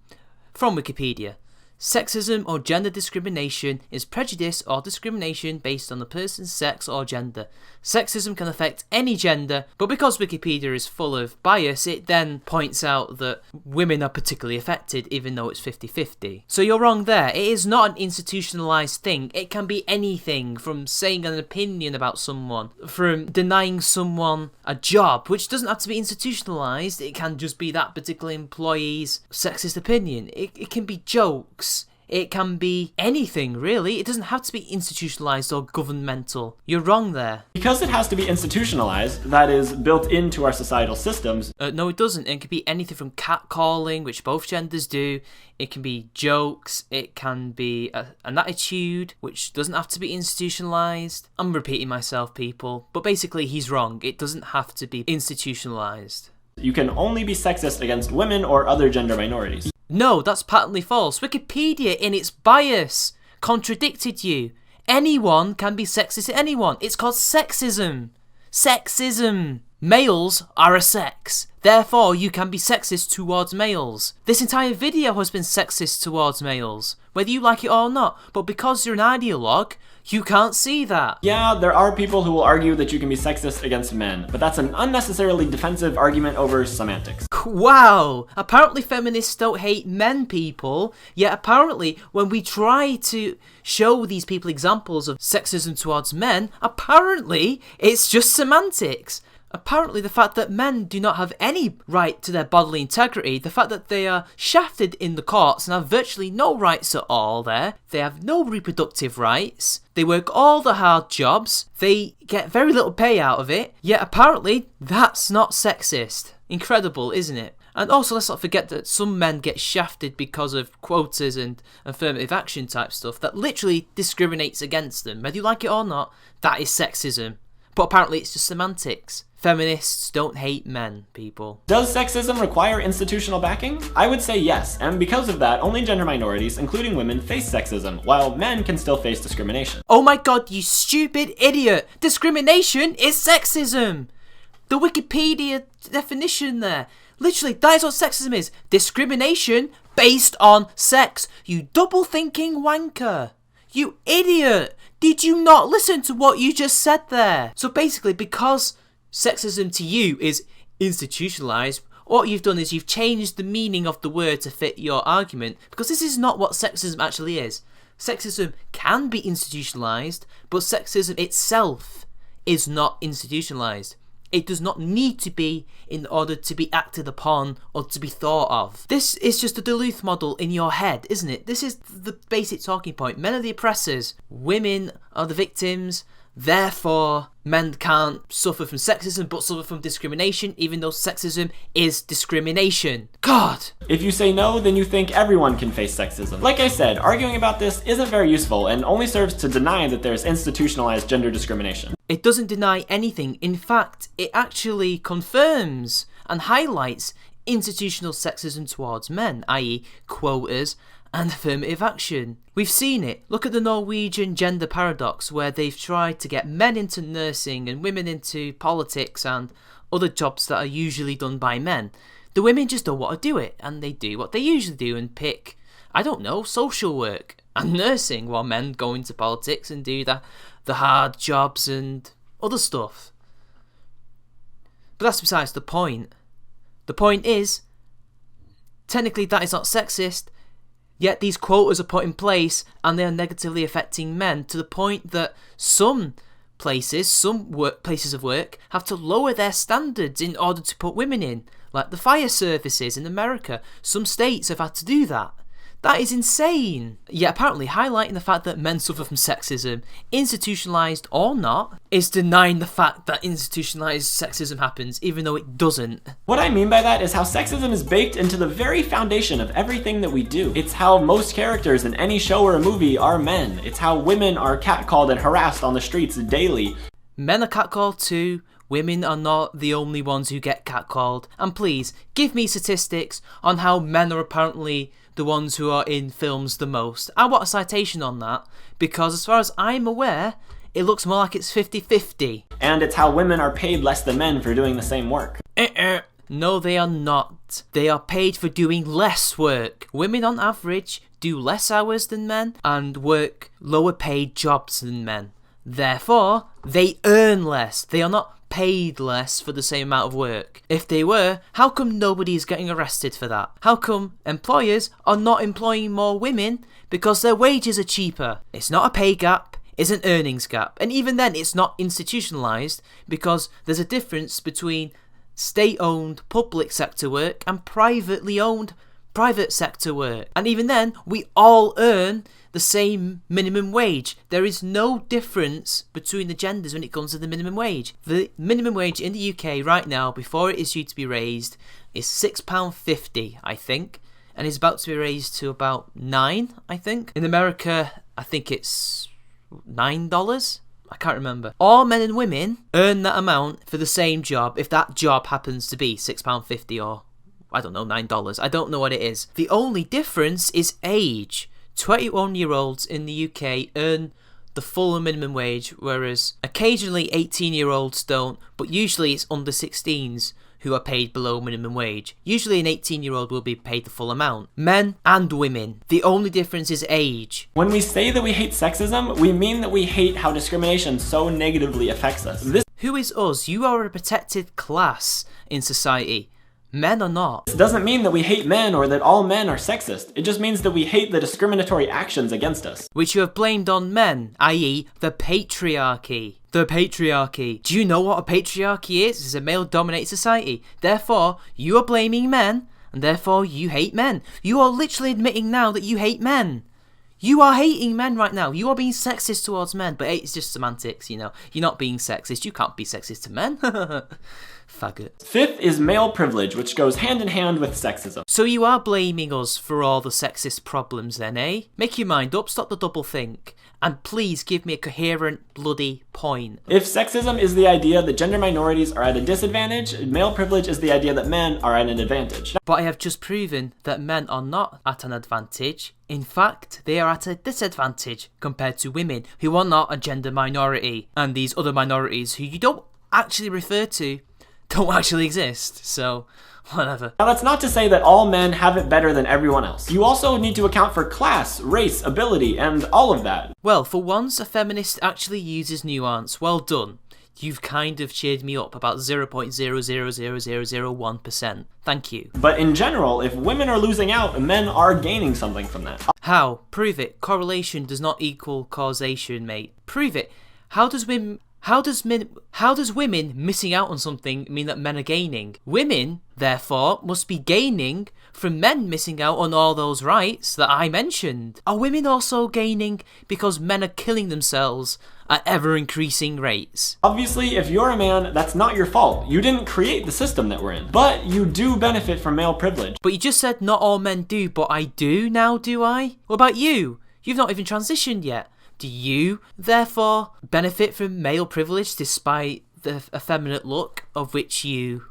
from Wikipedia. Sexism or gender discrimination is prejudice or discrimination based on the person's sex or gender. Sexism can affect any gender, but because Wikipedia is full of bias, it then points out that women are particularly affected, even though it's 50-50. So you're wrong there. It is not an institutionalized thing. It can be anything, from saying an opinion about someone, from denying someone a job, which doesn't have to be institutionalized. It can just be that particular employee's sexist opinion. It can be jokes. It can be anything, really. It doesn't have to be institutionalized or governmental. You're wrong there. Because it has to be institutionalized, that is, built into our societal systems. No, it doesn't. It can be anything from catcalling, which both genders do. It can be jokes. It can be an attitude, which doesn't have to be institutionalized. I'm repeating myself, people. But basically, he's wrong. It doesn't have to be institutionalized. You can only be sexist against women or other gender minorities. No, that's patently false. Wikipedia, in its bias, contradicted you. Anyone can be sexist to anyone. It's called sexism. Sexism. Males are a sex. Therefore, you can be sexist towards males. This entire video has been sexist towards males, whether you like it or not. But because you're an ideologue, you can't see that. Yeah, there are people who will argue that you can be sexist against men, but that's an unnecessarily defensive argument over semantics. Wow! Apparently feminists don't hate men, people. Yet apparently when we try to show these people examples of sexism towards men, apparently it's just semantics. Apparently the fact that men do not have any right to their bodily integrity, the fact that they are shafted in the courts and have virtually no rights at all there, they have no reproductive rights, they work all the hard jobs, they get very little pay out of it, yet apparently that's not sexist. Incredible, isn't it? And also, let's not forget that some men get shafted because of quotas and affirmative action type stuff that literally discriminates against them. Whether you like it or not, that is sexism. But apparently it's just semantics. Feminists don't hate men, people. Does sexism require institutional backing? I would say yes, and because of that, only gender minorities, including women, face sexism, while men can still face discrimination. Oh my god, you stupid idiot! Discrimination is sexism! The Wikipedia definition there. Literally, that is what sexism is. Discrimination based on sex. You double-thinking wanker. You idiot! Did you not listen to what you just said there? So basically, because sexism to you is institutionalized, what you've done is you've changed the meaning of the word to fit your argument, because this is not what sexism actually is. Sexism can be institutionalized, but sexism itself is not institutionalized. It does not need to be in order to be acted upon or to be thought of. This is just a Duluth model in your head, isn't it? This is the basic talking point. Men are the oppressors, women are the victims, therefore men can't suffer from sexism but suffer from discrimination, even though sexism is discrimination. God! If you say no, then you think everyone can face sexism. Like I said, arguing about this isn't very useful and only serves to deny that there's institutionalized gender discrimination. It doesn't deny anything. In fact, it actually confirms and highlights institutional sexism towards men, i.e. quotas and affirmative action. We've seen it. Look at the Norwegian gender paradox, where they've tried to get men into nursing and women into politics and other jobs that are usually done by men. The women just don't want to do it, and they do what they usually do and pick, I don't know, social work and nursing, while men go into politics and do that the hard jobs and other stuff. But that's besides the point. The point is, technically that is not sexist, yet these quotas are put in place and they are negatively affecting men to the point that some places of work have to lower their standards in order to put women in, like the fire services in America. Some states have had to do that. That is insane. Yet apparently highlighting the fact that men suffer from sexism, institutionalised or not, is denying the fact that institutionalised sexism happens, even though it doesn't. What I mean by that is how sexism is baked into the very foundation of everything that we do. It's how most characters in any show or a movie are men. It's how women are catcalled and harassed on the streets daily. Men are catcalled too. Women are not the only ones who get catcalled. And please, give me statistics on how men are apparently the ones who are in films the most. I want a citation on that, because as far as I'm aware, it looks more like it's 50-50. And it's how women are paid less than men for doing the same work. No, they are not. They are paid for doing less work. Women on average do less hours than men and work lower paid jobs than men. Therefore, they earn less. They are not paid less for the same amount of work. If they were, how come nobody is getting arrested for that? How come employers are not employing more women because their wages are cheaper? It's not a pay gap, it's an earnings gap. And even then, it's not institutionalised because there's a difference between state-owned public sector work and privately owned private sector work. And even then, we all earn the same minimum wage. There is no difference between the genders when it comes to the minimum wage. The minimum wage in the UK right now, before it is due to be raised, is £6.50, I think, and is about to be raised to about $9, I think. In America, I think it's $9. I can't remember. All men and women earn that amount for the same job if that job happens to be £6.50 or, I don't know, $9. I don't know what it is. The only difference is age. 21-year-olds in the UK earn the full minimum wage, whereas occasionally 18-year-olds don't, but usually it's under 16s who are paid below minimum wage. Usually an 18-year-old will be paid the full amount. Men and women. The only difference is age. When we say that we hate sexism, we mean that we hate how discrimination so negatively affects us. Who is us? You are a protected class in society. Men are not. This doesn't mean that we hate men or that all men are sexist. It just means that we hate the discriminatory actions against us. Which you have blamed on men, i.e. the patriarchy. The patriarchy. Do you know what a patriarchy is? It's a male-dominated society. Therefore, you are blaming men, and therefore you hate men. You are literally admitting now that you hate men. You are hating men right now. You are being sexist towards men, but hey, it's just semantics, you know. You're not being sexist. You can't be sexist to men. Faggot. Fifth is male privilege, which goes hand in hand with sexism. So you are blaming us for all the sexist problems then, eh? Make your mind up, stop the double think, and please give me a coherent bloody point. If sexism is the idea that gender minorities are at a disadvantage, male privilege is the idea that men are at an advantage. But I have just proven that men are not at an advantage. In fact, they are at a disadvantage compared to women who are not a gender minority, and these other minorities who you don't actually refer to don't actually exist, so whatever. Now that's not to say that all men have it better than everyone else. You also need to account for class, race, ability, and all of that. Well, for once a feminist actually uses nuance. Well done. You've kind of cheered me up about 0.0000001%. Thank you. But in general, if women are losing out, men are gaining something from that. How? Prove it. Correlation does not equal causation, mate. Prove it. How does women missing out on something mean that men are gaining? Women, therefore, must be gaining from men missing out on all those rights that I mentioned. Are women also gaining because men are killing themselves at ever-increasing rates? Obviously, if you're a man, that's not your fault. You didn't create the system that we're in. But you do benefit from male privilege. But you just said not all men do, but I do now, do I? What about you? You've not even transitioned yet. Do you, therefore, benefit from male privilege despite the effeminate look of which you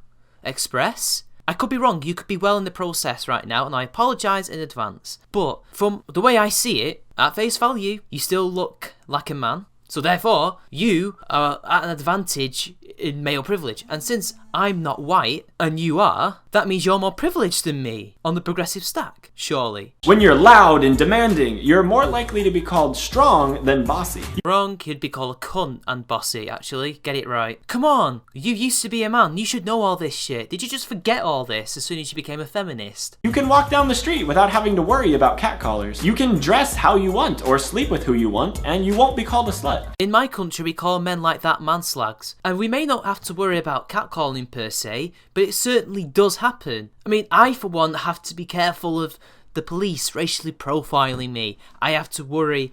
express? I could be wrong, you could be well in the process right now, and I apologise in advance. But from the way I see it, at face value, you still look like a man. So therefore, you are at an advantage in male privilege. And since I'm not white and you are, that means you're more privileged than me on the progressive stack, surely. When you're loud and demanding, you're more likely to be called strong than bossy. Wrong, you'd be called a cunt and bossy, actually. Get it right. Come on, you used to be a man, you should know all this shit. Did you just forget all this as soon as you became a feminist? You can walk down the street without having to worry about catcallers. You can dress how you want or sleep with who you want, and you won't be called a slut. In my country, we call men like that manslags, and we may not have to worry about catcalling per se, but it certainly does happen. I mean, I for one have to be careful of the police racially profiling me. I have to worry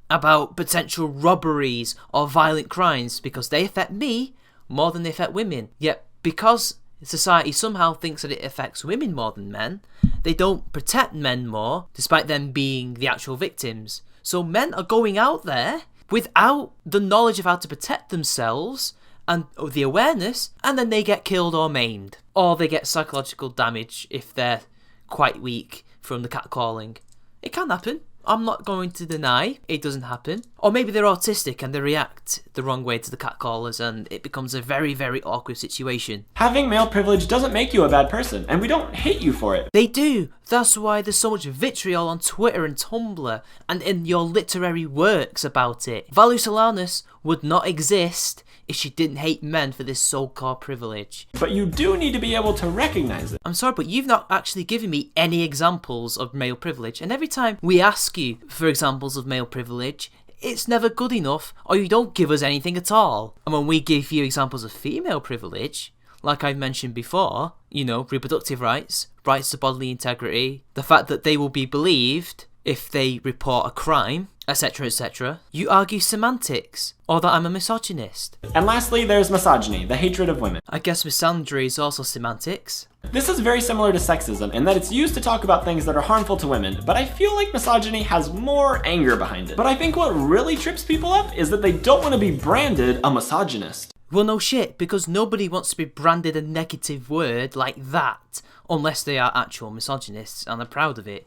about potential robberies or violent crimes because they affect me more than they affect women. Yet, because society somehow thinks that it affects women more than men, they don't protect men more, despite them being the actual victims. So men are going out there without the knowledge of how to protect themselves and the awareness, and then they get killed or maimed. Or they get psychological damage if they're quite weak from the catcalling. It can happen. I'm not going to deny it doesn't happen. Or maybe they're autistic and they react the wrong way to the catcallers and it becomes a very, very awkward situation. Having male privilege doesn't make you a bad person, and we don't hate you for it. They do. That's why there's so much vitriol on Twitter and Tumblr and in your literary works about it. Valu Solanus would not exist if she didn't hate men for this so-called privilege. But you do need to be able to recognize it. I'm sorry, but you've not actually given me any examples of male privilege, and every time we ask you for examples of male privilege, it's never good enough, or you don't give us anything at all. And when we give you examples of female privilege, like I've mentioned before, you know, reproductive rights, rights to bodily integrity, the fact that they will be believed if they report a crime, etc, etc, you argue semantics, or that I'm a misogynist. And lastly, there's misogyny, the hatred of women. I guess misandry is also semantics. This is very similar to sexism in that it's used to talk about things that are harmful to women, but I feel like misogyny has more anger behind it. But I think what really trips people up is that they don't want to be branded a misogynist. Well, no shit, because nobody wants to be branded a negative word like that, unless they are actual misogynists and are proud of it,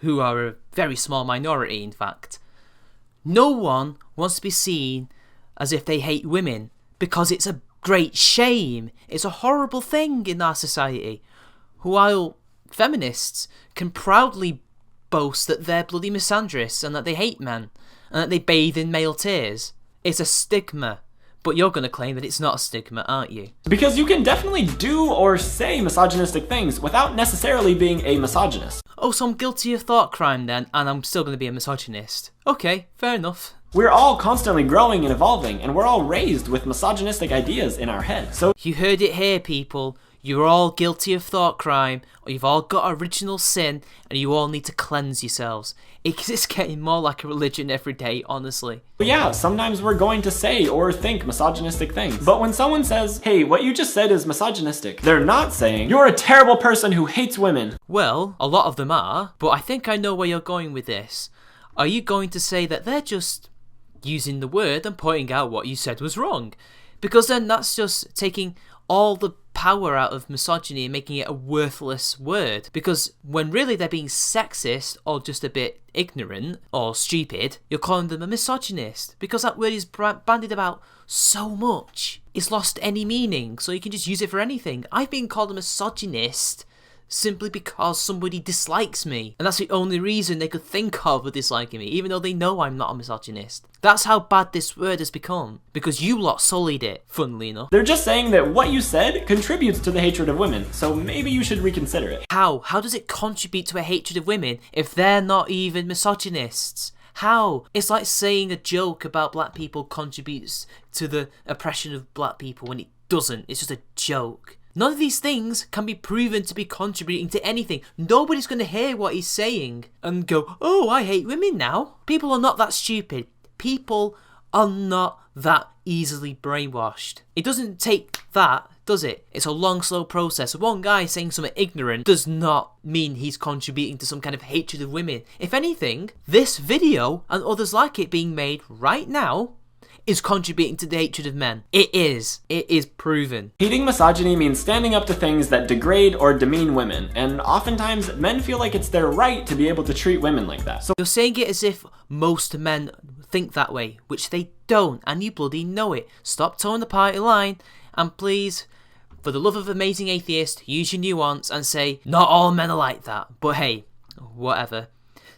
who are a very small minority, in fact. No one wants to be seen as if they hate women, because it's a great shame. It's a horrible thing in our society. While feminists can proudly boast that they're bloody misandrists and that they hate men, and that they bathe in male tears, it's a stigma. But you're going to claim that it's not a stigma, aren't you? Because you can definitely do or say misogynistic things without necessarily being a misogynist. Oh, so I'm guilty of thought crime then, and I'm still going to be a misogynist. Okay, fair enough. We're all constantly growing and evolving, and we're all raised with misogynistic ideas in our head. So You heard it here, people. You're all guilty of thought crime, or you've all got original sin, and you all need to cleanse yourselves. It's getting more like a religion every day, honestly. But yeah, sometimes we're going to say or think misogynistic things. But when someone says, hey, what you just said is misogynistic, they're not saying, you're a terrible person who hates women. Well, a lot of them are, but I think I know where you're going with this. Are you going to say that they're just using the word and pointing out what you said was wrong? Because then that's just taking all the power out of misogyny and making it a worthless word. Because when really they're being sexist or just a bit ignorant or stupid, you're calling them a misogynist. Because that word is bandied about so much. It's lost any meaning, so you can just use it for anything. I've been called a misogynist simply because somebody dislikes me. And that's the only reason they could think of for disliking me, even though they know I'm not a misogynist. That's how bad this word has become, because you lot sullied it, funnily enough. They're just saying that what you said contributes to the hatred of women, so maybe you should reconsider it. How? How does it contribute to a hatred of women if they're not even misogynists? How? It's like saying a joke about black people contributes to the oppression of black people when it doesn't. It's just a joke. None of these things can be proven to be contributing to anything. Nobody's going to hear what he's saying and go, oh, I hate women now. People are not that stupid. People are not that easily brainwashed. It doesn't take that, does it? It's a long, slow process. One guy saying something ignorant does not mean he's contributing to some kind of hatred of women. If anything, this video and others like it being made right now is contributing to the hatred of men. It is. It is proven. Hating misogyny means standing up to things that degrade or demean women, and oftentimes men feel like it's their right to be able to treat women like that. So You're saying it as if most men think that way, which they don't, and you bloody know it. Stop towing the party line, and please For the love of amazing atheist, use your nuance and say, not all men are like that. But hey, whatever.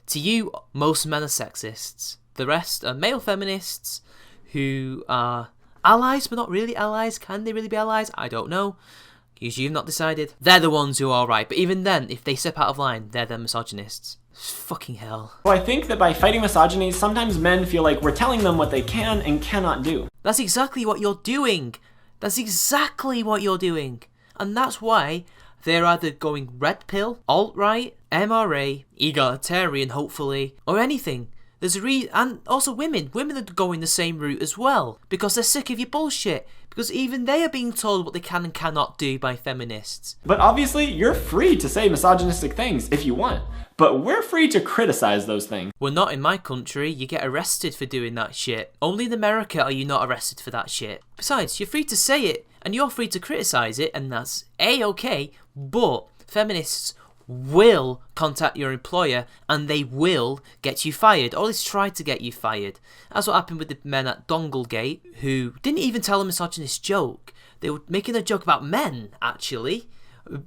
To you, most men are sexists. The rest are male feminists who are allies, but not really allies. Can they really be allies? I don't know. Usually you've not decided. They're the ones who are alright. But even then, if they step out of line, they're the misogynists. Fucking hell. Well, I think that by fighting misogyny, sometimes men feel like we're telling them what they can and cannot do. That's exactly what you're doing. That's exactly what you're doing. And that's why they're either going red pill, alt-right, MRA, egalitarian hopefully, or anything. There's a and also women. Women are going the same route as well. Because they're sick of your bullshit. Because even they are being told what they can and cannot do by feminists. But obviously, you're free to say misogynistic things if you want. But we're free to criticize those things. Well, not in my country. You get arrested for doing that shit. Only in America are you not arrested for that shit. Besides, you're free to say it, and you're free to criticize it, and that's A-okay. But feminists will contact your employer and they will get you fired, or at least try to get you fired. That's what happened with the men at Donglegate who didn't even tell a misogynist joke. They were making a joke about men, actually,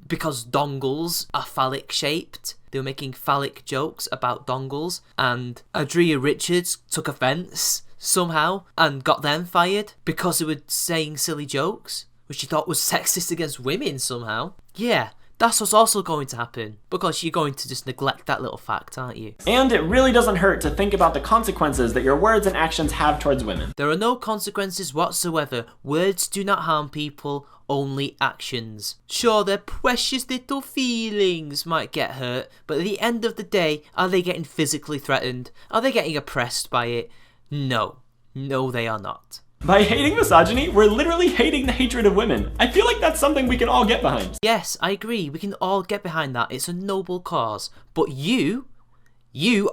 because dongles are phallic shaped. They were making phallic jokes about dongles, and Adria Richards took offence somehow and got them fired because they were saying silly jokes, which she thought was sexist against women somehow. Yeah. That's what's also going to happen, because you're going to just neglect that little fact, aren't you? And it really doesn't hurt to think about the consequences that your words and actions have towards women. There are no consequences whatsoever. Words do not harm people, only actions. Sure, their precious little feelings might get hurt, but at the end of the day, are they getting physically threatened? Are they getting oppressed by it? No. No, they are not. By hating misogyny, we're literally hating the hatred of women. I feel like that's something we can all get behind. Yes, I agree. We can all get behind that. It's a noble cause. But you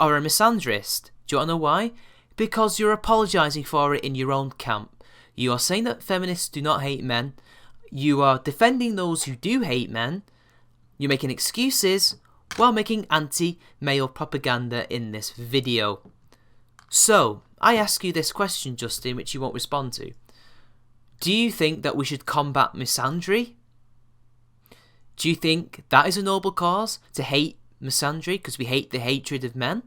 are a misandrist. Do you want to know why? Because you're apologising for it in your own camp. You are saying that feminists do not hate men. You are defending those who do hate men. You're making excuses while making anti-male propaganda in this video. So, I ask you this question, Justin, which you won't respond to. Do you think that we should combat misandry? Do you think that is a noble cause, to hate misandry because we hate the hatred of men?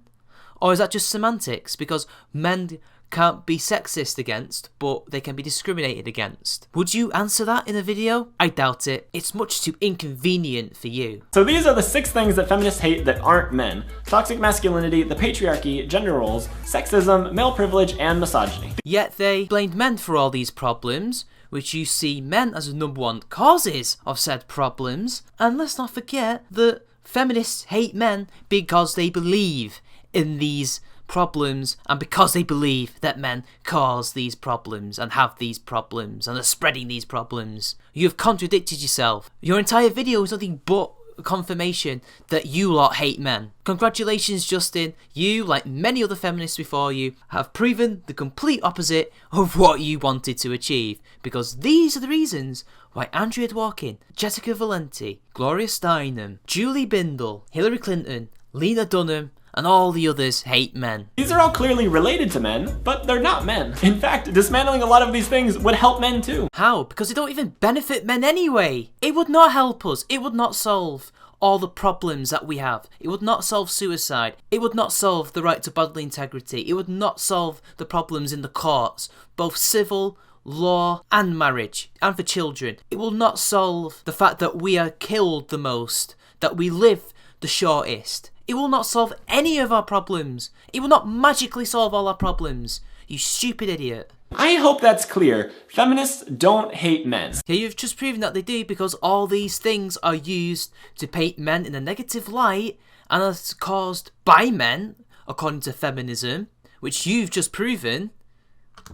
Or is that just semantics, because men can't be sexist against, but they can be discriminated against? Would you answer that in a video? I doubt it. It's much too inconvenient for you. So these are the 6 things that feminists hate that aren't men: toxic masculinity, the patriarchy, gender roles, sexism, male privilege, and misogyny. Yet they blamed men for all these problems, which you see men as the #1 causes of said problems. And let's not forget that feminists hate men because they believe in these problems, and because they believe that men cause these problems and have these problems and are spreading these problems. You've contradicted yourself. Your entire video is nothing but confirmation that you lot hate men. Congratulations, Justin. You, like many other feminists before you, have proven the complete opposite of what you wanted to achieve, because these are the reasons why Andrea Dworkin, Jessica Valenti, Gloria Steinem, Julie Bindel, Hillary Clinton, Lena Dunham, and all the others hate men. These are all clearly related to men, but they're not men. In fact, dismantling a lot of these things would help men too. How? Because they don't even benefit men anyway. It would not help us. It would not solve all the problems that we have. It would not solve suicide. It would not solve the right to bodily integrity. It would not solve the problems in the courts, both civil, law, and marriage, and for children. It will not solve the fact that we are killed the most, that we live the shortest. It will not solve any of our problems. It will not magically solve all our problems. You stupid idiot. I hope that's clear. Feminists don't hate men. Yeah, you've just proven that they do, because all these things are used to paint men in a negative light and are caused by men, according to feminism, which you've just proven.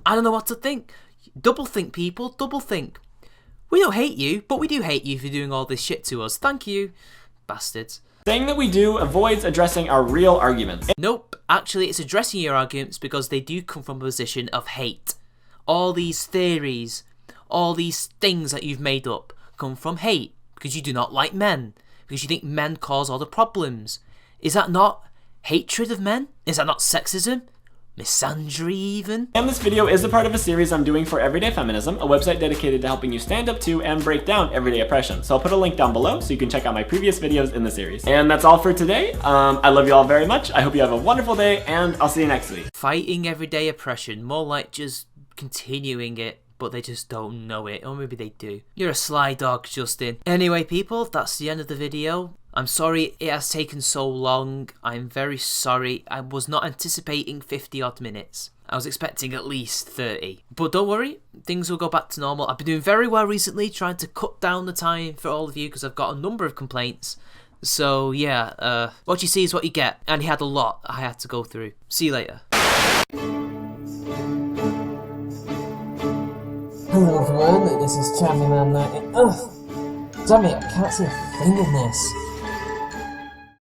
I don't know what to think. Double think, people, double think. We don't hate you, but we do hate you for doing all this shit to us. Thank you, bastards. Saying that we do avoids addressing our real arguments. Nope, actually it's addressing your arguments, because they do come from a position of hate. All these theories, all these things that you've made up come from hate, because you do not like men, because you think men cause all the problems. Is that not hatred of men? Is that not sexism? misandry even. And this video is a part of a series I'm doing for Everyday Feminism, a website dedicated to helping you stand up to and break down everyday oppression. So I'll put a link down below so you can check out my previous videos in the series. And that's all for today. I love you all very much. I hope you have a wonderful day, and I'll see you next week. Fighting everyday oppression, more like just continuing it, but they just don't know it, or maybe they do. You're a sly dog, Justin. Anyway, people, that's the end of the video. I'm sorry it has taken so long. I'm very sorry. I was not anticipating 50 odd minutes. I was expecting at least 30. But don't worry, things will go back to normal. I've been doing very well recently, trying to cut down the time for all of you because I've got a number of complaints. So yeah, what you see is what you get. And he had a lot I had to go through. See you later. Hello everyone, this is Champion Man. Damn it, I can't see a thing in this.